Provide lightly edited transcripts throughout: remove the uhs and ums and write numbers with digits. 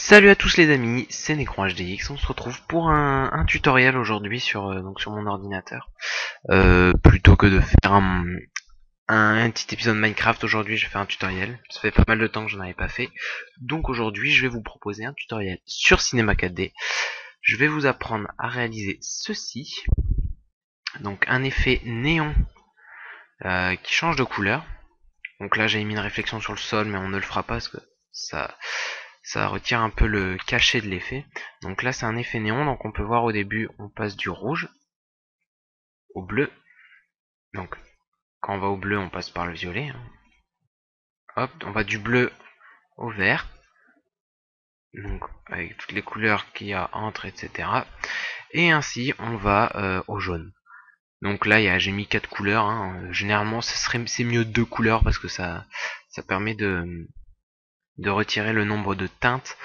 Salut à tous les amis, c'est Necron HDX. On se retrouve pour un tutoriel aujourd'hui donc sur mon ordinateur. Plutôt que de faire un petit épisode de Minecraft, aujourd'hui je fais un tutoriel. Ça fait pas mal de temps que j'en avais pas fait. Donc aujourd'hui je vais vous proposer un tutoriel sur Cinema 4D. Je vais vous apprendre à réaliser ceci. Donc un effet néon qui change de couleur. Donc là j'ai mis une réflexion sur le sol, mais on ne le fera pas parce que ça retire un peu le cachet de l'effet. Donc là c'est un effet néon, donc on peut voir au début on passe du rouge au bleu. Donc quand on va au bleu on passe par le violet. Hop, on va du bleu au vert. Donc avec toutes les couleurs qu'il y a entre, etc. Et ainsi on va au jaune. Donc là j'ai mis 4 couleurs. Généralement c'est mieux 2 couleurs parce que ça permet de retirer le nombre de teintes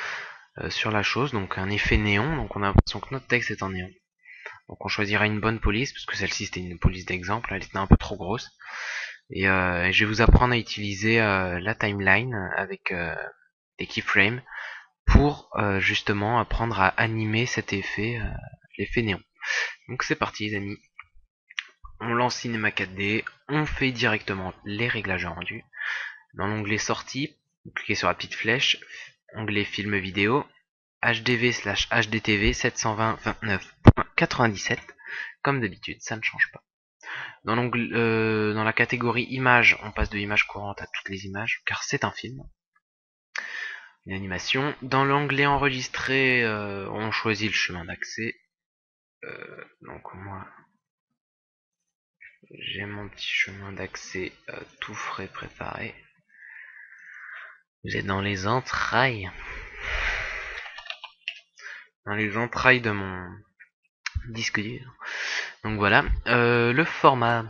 sur la chose. Donc un effet néon, donc on a l'impression que notre texte est en néon. Donc on choisira une bonne police, parce que celle-ci c'était une police d'exemple, elle était un peu trop grosse. Et je vais vous apprendre à utiliser la timeline avec des keyframes pour justement apprendre à animer cet effet, l'effet néon. Donc c'est parti les amis. On lance Cinema 4D, on fait directement les réglages rendus. Dans l'onglet sortie, vous cliquez sur la petite flèche, onglet film vidéo, HDV/HDTV 720.29.97. Comme d'habitude, ça ne change pas. Dans la catégorie images, on passe de images courantes à toutes les images, car c'est un film, une animation. Dans l'onglet enregistré, on choisit le chemin d'accès. Donc moi, j'ai mon petit chemin d'accès tout frais préparé. Vous êtes dans les entrailles. Dans les entrailles de mon disque dur. Donc voilà. Le format.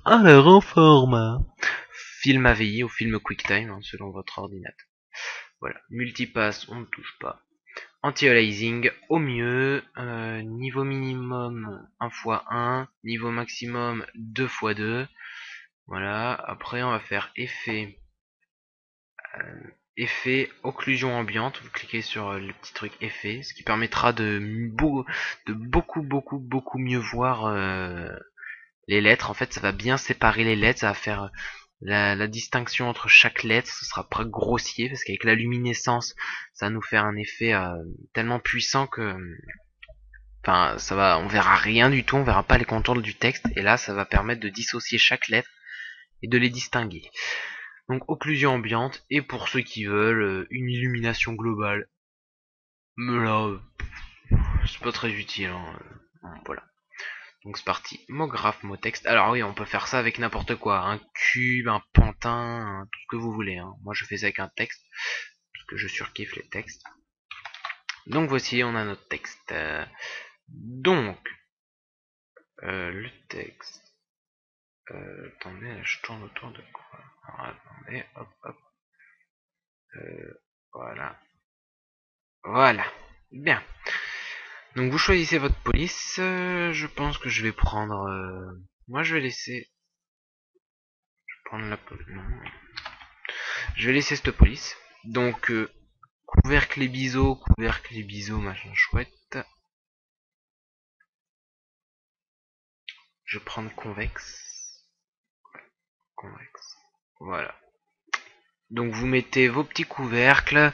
Alors en format film AVI ou film QuickTime, selon votre ordinateur. Voilà. Multipass, on ne touche pas. Anti-aliasing au mieux. Niveau minimum 1x1. Niveau maximum 2x2. Voilà. Après on va faire effet. Effet occlusion ambiante, vous cliquez sur le petit truc effet, ce qui permettra de beaucoup mieux voir les lettres. En fait ça va bien séparer les lettres, ça va faire la distinction entre chaque lettre, ce sera pas grossier parce qu'avec la luminescence ça va nous faire un effet tellement puissant que on verra rien du tout, on verra pas les contours du texte, et là ça va permettre de dissocier chaque lettre et de les distinguer. Donc occlusion ambiante, et pour ceux qui veulent, une illumination globale. Mais là, c'est pas très utile. Voilà. Donc c'est parti. Mot graphe, mot texte. Alors oui, on peut faire ça avec n'importe quoi. Un cube, un pantin, tout ce que vous voulez. Moi je fais ça avec un texte, parce que je surkiffe les textes. Donc voici, on a notre texte. Donc, le texte. Attendez, je tourne autour de quoi? Alors attendez, hop, hop. Voilà. Voilà. Bien. Donc vous choisissez votre police. Je pense que je vais prendre... moi je vais laisser... Je vais prendre la police. Non. Je vais laisser cette police. Donc couvercle et biseau, machin chouette. Je vais prendre convexe. Convexe. Voilà. Donc vous mettez vos petits couvercles.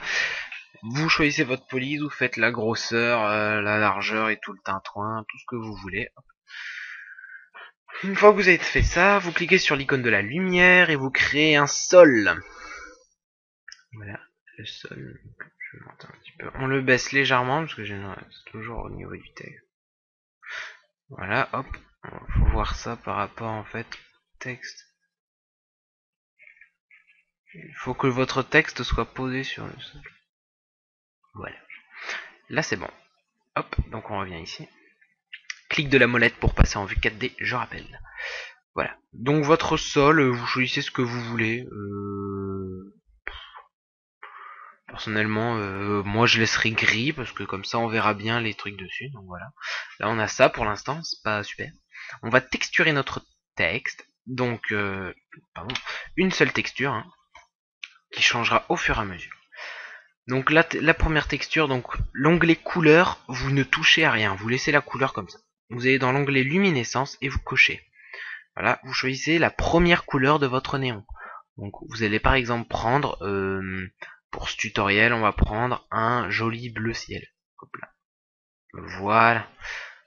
Vous choisissez votre police, vous faites la grosseur, la largeur et tout le tintouin, tout ce que vous voulez. Une fois que vous avez fait ça, vous cliquez sur l'icône de la lumière et vous créez un sol. Voilà, le sol. Je vais monter un petit peu. On le baisse légèrement parce que c'est toujours au niveau du texte. Voilà, hop. Faut voir ça par rapport en fait au texte. Il faut que votre texte soit posé sur le sol. Voilà. Là c'est bon. Hop, donc on revient ici. Clic de la molette pour passer en vue 4D, je rappelle. Voilà. Donc votre sol, vous choisissez ce que vous voulez. Personnellement, moi je laisserai gris parce que comme ça on verra bien les trucs dessus. Donc voilà. Là on a ça pour l'instant, c'est pas super. On va texturer notre texte. Donc, une seule texture qui changera au fur et à mesure. Donc là, la première texture, donc l'onglet couleur, vous ne touchez à rien, vous laissez la couleur comme ça. Vous allez dans l'onglet luminescence et vous cochez. Voilà, vous choisissez la première couleur de votre néon. Donc vous allez par exemple prendre, pour ce tutoriel, on va prendre un joli bleu ciel. Hop là. Voilà,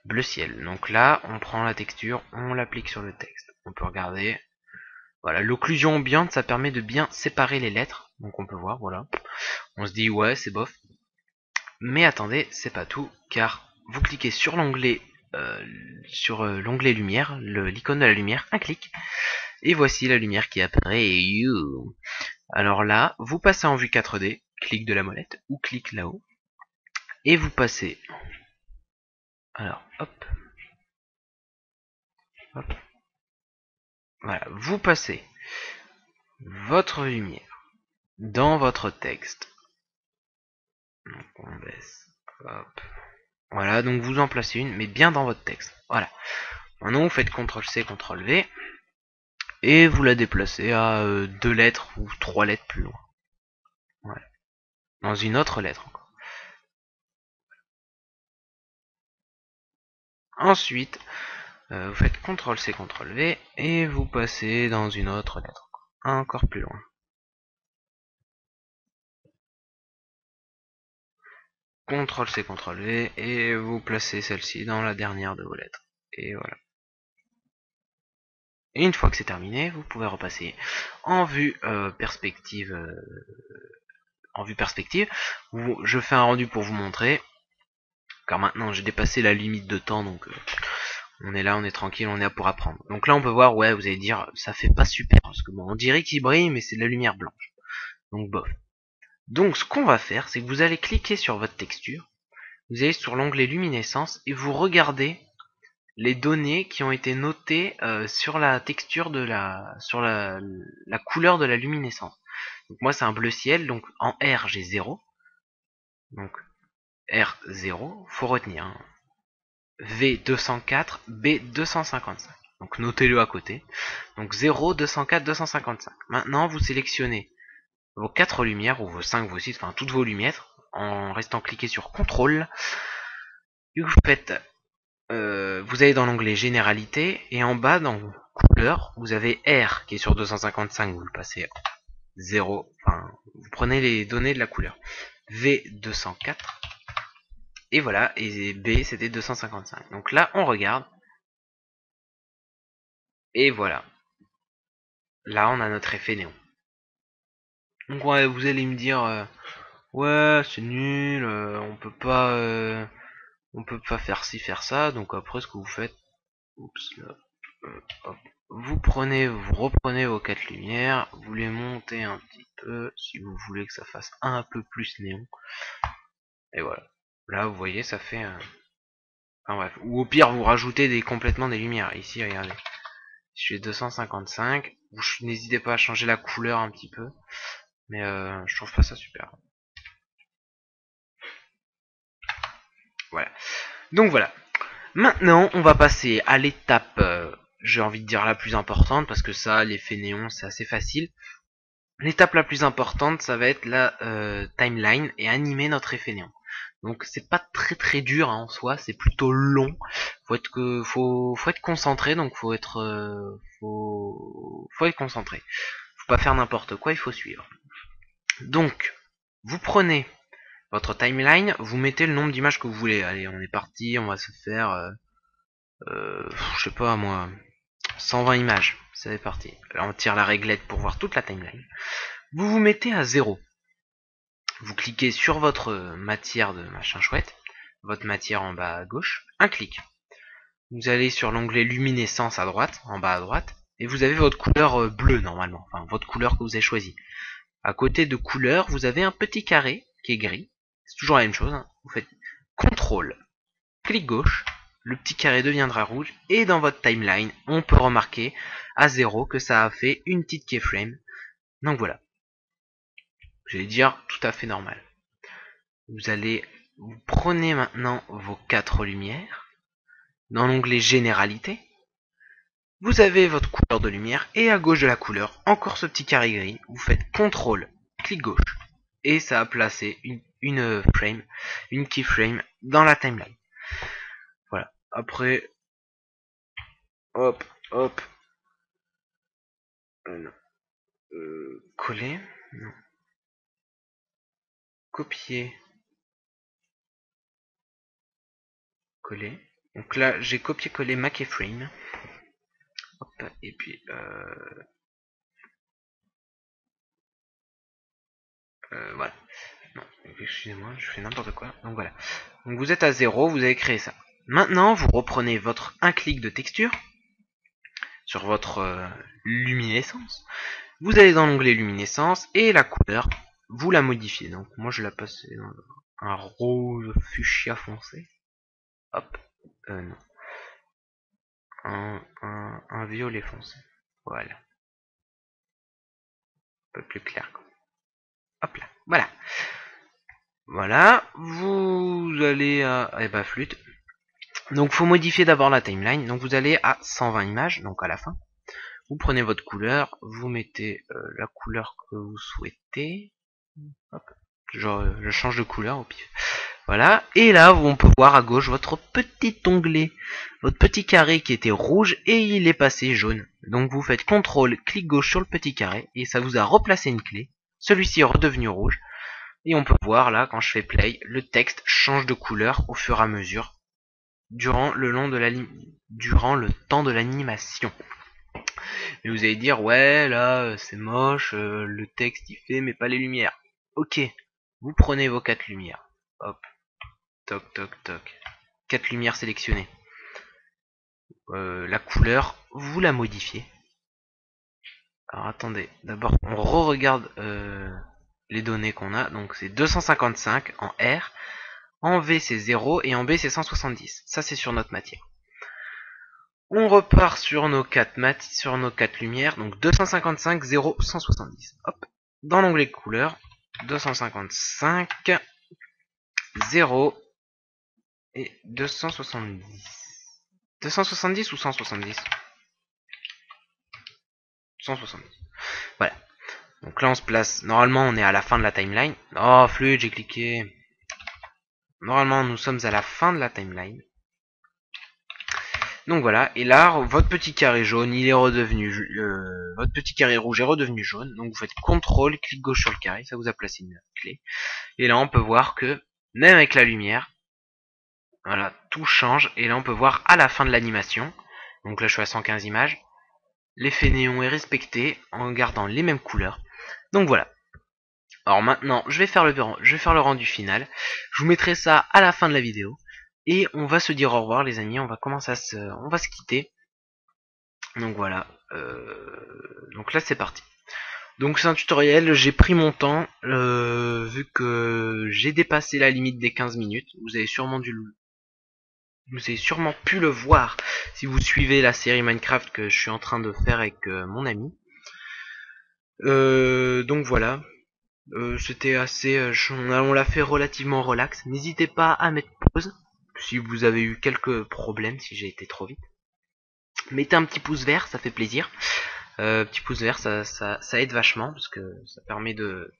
bleu ciel. Donc là, on prend la texture, on l'applique sur le texte. On peut regarder. Voilà, l'occlusion ambiante, ça permet de bien séparer les lettres. Donc on peut voir, voilà. On se dit ouais, c'est bof. Mais attendez, c'est pas tout, car vous cliquez sur l'onglet l'onglet lumière, l'icône de la lumière, un clic, et voici la lumière qui apparaît. Alors là, vous passez en vue 4D, clic de la molette, ou clic là-haut, et vous passez. Alors, hop. Hop. Voilà, vous passez votre lumière dans votre texte. Donc on baisse. Hop. Voilà, donc vous en placez une, mais bien dans votre texte. Voilà. Maintenant, vous faites CTRL-C, CTRL-V, et vous la déplacez à 2 lettres ou 3 lettres plus loin. Voilà. Dans une autre lettre encore. Ensuite, vous faites CTRL-C, CTRL-V, et vous passez dans une autre lettre. Encore plus loin. CTRL-C, CTRL-V, et vous placez celle-ci dans la dernière de vos lettres. Et voilà. Et une fois que c'est terminé, vous pouvez repasser en vue perspective. Je fais un rendu pour vous montrer. Car maintenant j'ai dépassé la limite de temps, donc on est là, on est tranquille, on est là pour apprendre. Donc là on peut voir, ouais, vous allez dire, ça fait pas super, parce que bon, on dirait qu'il brille, mais c'est de la lumière blanche. Donc bof. Donc ce qu'on va faire, c'est que vous allez cliquer sur votre texture, vous allez sur l'onglet luminescence, et vous regardez les données qui ont été notées sur la texture de sur la couleur de la luminescence. Donc moi c'est un bleu ciel, donc en R j'ai 0. Donc R0, faut retenir. Hein. V204, B255. Donc notez-le à côté. Donc 0, 204, 255. Maintenant vous sélectionnez vos 4 lumières, ou vos 5, vos 6, enfin toutes vos lumières, en restant cliqué sur CTRL. Et vous faites vous allez dans l'onglet généralité, et en bas dans couleur, vous avez R qui est sur 255, vous le passez en 0, enfin vous prenez les données de la couleur. V204, et voilà, et B c'était 255. Donc là on regarde, et voilà. Là on a notre effet néon. Donc ouais, vous allez me dire ouais c'est nul, on peut pas faire ci faire ça. Donc après ce que vous faites, oups, là, hop, vous reprenez vos 4 lumières, vous les montez un petit peu si vous voulez que ça fasse un peu plus néon, et voilà. Là vous voyez ça fait enfin bref, ou au pire vous rajoutez complètement des lumières. Ici regardez, je suis 255, n'hésitez pas à changer la couleur un petit peu, mais je trouve pas ça super. Voilà. Donc voilà. Maintenant, on va passer à l'étape, j'ai envie de dire la plus importante, parce que ça, l'effet néon, c'est assez facile. L'étape la plus importante, ça va être la timeline et animer notre effet néon. Donc c'est pas très dur hein, en soi, c'est plutôt long. Faut être concentré, donc faut être concentré. Faut pas faire n'importe quoi, il faut suivre. Donc vous prenez votre timeline, vous mettez le nombre d'images que vous voulez. Allez, on est parti, on va se faire je sais pas moi, 120 images. C'est parti. Là, on tire la réglette pour voir toute la timeline. Vous vous mettez à 0. Vous cliquez sur votre matière de machin chouette, votre matière en bas à gauche, un clic. Vous allez sur l'onglet luminescence à droite, en bas à droite, et vous avez votre couleur bleue normalement, enfin votre couleur que vous avez choisie. À côté de couleur, vous avez un petit carré qui est gris. C'est toujours la même chose. Hein. Vous faites CTRL, clic gauche, le petit carré deviendra rouge, et dans votre timeline, on peut remarquer à 0 que ça a fait une petite keyframe. Donc voilà. J'allais dire tout à fait normal. Vous prenez maintenant vos 4 lumières. Dans l'onglet généralité, vous avez votre couleur de lumière, et à gauche de la couleur, encore ce petit carré gris. Vous faites CTRL, clic gauche, et ça a placé une frame, une keyframe dans la timeline. Voilà. Après, hop, hop, non. Coller, non. Copier, coller. Donc là, j'ai copié-collé ma keyframe. Hop, et puis voilà. Non, excusez-moi, je fais n'importe quoi. Donc voilà. Donc vous êtes à 0, vous avez créé ça. Maintenant, vous reprenez votre un clic de texture sur votre luminescence. Vous allez dans l'onglet luminescence et la couleur, vous la modifiez. Donc moi je la passe dans un rose fuchsia foncé. Hop, non. Un violet foncé. Voilà. Un peu plus clair. Hop là. Voilà. Voilà. Vous allez à flûte. Donc faut modifier d'abord la timeline. Donc vous allez à 120 images, donc à la fin. Vous prenez votre couleur, vous mettez la couleur que vous souhaitez. Hop. Je change de couleur au pif. Voilà. Et là, on peut voir à gauche votre petit onglet, votre petit carré qui était rouge et il est passé jaune. Donc vous faites CTRL, clic gauche sur le petit carré et ça vous a replacé une clé. Celui-ci est redevenu rouge. Et on peut voir là, quand je fais play, le texte change de couleur au fur et à mesure durant le temps de l'animation. Mais vous allez dire, ouais, là, c'est moche, le texte il fait, mais pas les lumières. Ok, vous prenez vos 4 lumières. Hop, toc, toc, toc. 4 lumières sélectionnées. La couleur, vous la modifiez. Alors attendez, d'abord on re-regarde les données qu'on a. Donc c'est 255 en R, en V c'est 0 et en B c'est 170. Ça c'est sur notre matière. On repart sur nos 4 lumières, donc 255, 0, 170. Hop, dans l'onglet couleur, 255, 0 et 270. 270 ou 170 170. Voilà. Donc là on se place, normalement on est à la fin de la timeline. Oh flûte, j'ai cliqué. Normalement nous sommes à la fin de la timeline. Donc voilà, et là votre petit carré jaune il est redevenu votre petit carré rouge est redevenu jaune. Donc vous faites CTRL, clic gauche sur le carré, ça vous a placé une clé. Et là on peut voir que même avec la lumière, voilà, tout change. Et là on peut voir à la fin de l'animation, donc là je suis à 115 images, l'effet néon est respecté en gardant les mêmes couleurs. Donc voilà. Alors maintenant, je vais faire le rendu final. Je vous mettrai ça à la fin de la vidéo. Et on va se dire au revoir les amis, on va se quitter. Donc voilà. Donc là c'est parti. Donc c'est un tutoriel, j'ai pris mon temps, vu que j'ai dépassé la limite des 15 minutes. Vous avez sûrement pu le voir si vous suivez la série Minecraft que je suis en train de faire avec mon ami. Donc voilà. C'était assez... on l'a fait relativement relax. N'hésitez pas à mettre pause si vous avez eu quelques problèmes, si j'ai été trop vite. Mettez un petit pouce vert, ça fait plaisir. Petit pouce vert, ça aide vachement, parce que ça permet de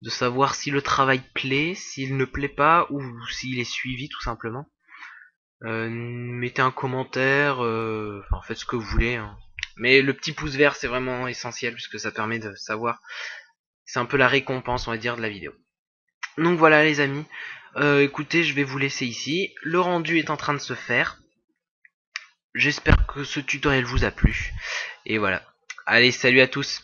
savoir si le travail plaît, s'il ne plaît pas, ou s'il est suivi tout simplement. Mettez un commentaire, enfin faites ce que vous voulez. Hein. Mais le petit pouce vert c'est vraiment essentiel, puisque ça permet de savoir... C'est un peu la récompense, on va dire, de la vidéo. Donc voilà les amis, écoutez, je vais vous laisser ici. Le rendu est en train de se faire. J'espère que ce tutoriel vous a plu. Et voilà. Allez, salut à tous.